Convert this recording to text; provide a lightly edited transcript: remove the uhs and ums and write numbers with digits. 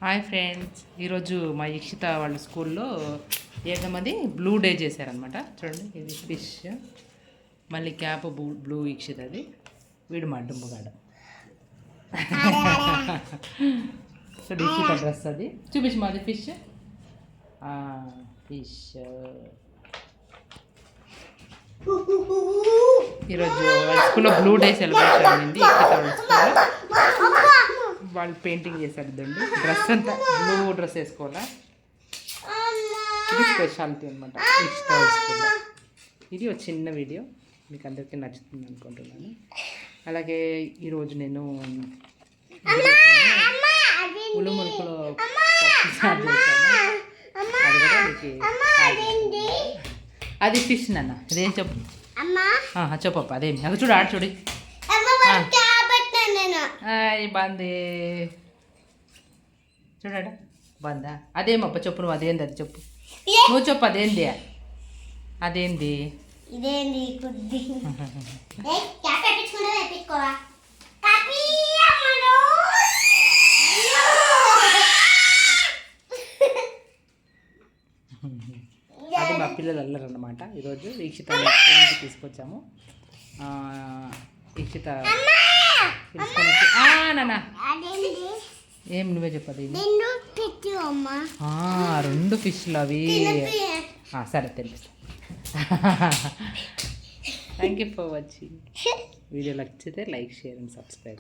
Hi friends, ఈరోజు మా ఇక్షిత వాళ్ళ స్కూల్లో ఏదమ్మది బ్లూ డే చేశారనమాట. చూడండి, ఇది ఫిష్, మళ్ళీ క్యాప్ బ్లూ ఇక్షిత, అది వీడు మా డుమ్మగాడు. చూడు ఇక్షిత డ్రెస్ అది, చూపించు మాది ఫిష్. ఫిష్ ఈరోజు వాళ్ళ స్కూల్లో బ్లూ డే సెలబ్రేషన్ అయింది. ఇక్షిత వాళ్ళ స్కూల్లో వాళ్ళు పెయింటింగ్ చేశారు. దండి డ్రెస్ అంతా బ్లూ డ్రెస్ వేసుకోవాలా, ఇది స్పెషాలిటీ అనమాట ఇక్షిత వాళ్ళ స్కూల్లో. ఇది ఒక చిన్న వీడియో, మీకు అందరికీ నచ్చుతుంది అనుకుంటున్నాను. అలాగే ఈరోజు నేను ఉలుములుకులో చేశాను, అది కూడా మీకు. అది ఫిష్ నాన్న, ఇదేం చెప్పు చెప్పు అదేమి, అది చూడు, ఆడ చూడు. బాంది చూడాడ బాందా, అదేమప్ప చెప్పు నువ్వు, అదేంది అది చెప్పు, నువ్వు చెప్పు అదేంది, అదేంది అది మా పిల్లలు అల్లరన్నమాట. ఈరోజు ఇక్షిత తీసుకొచ్చాము. ఇక్షిత తీసుకొని వచ్చి నాన్న ఏం నువ్వే చెప్పది, 2 ఫిష్లు అవి. సరే తెలిపిస్తా. Thank you for watching. Video నచ్చితే లైక్, షేర్ అండ్ సబ్స్క్రైబ్.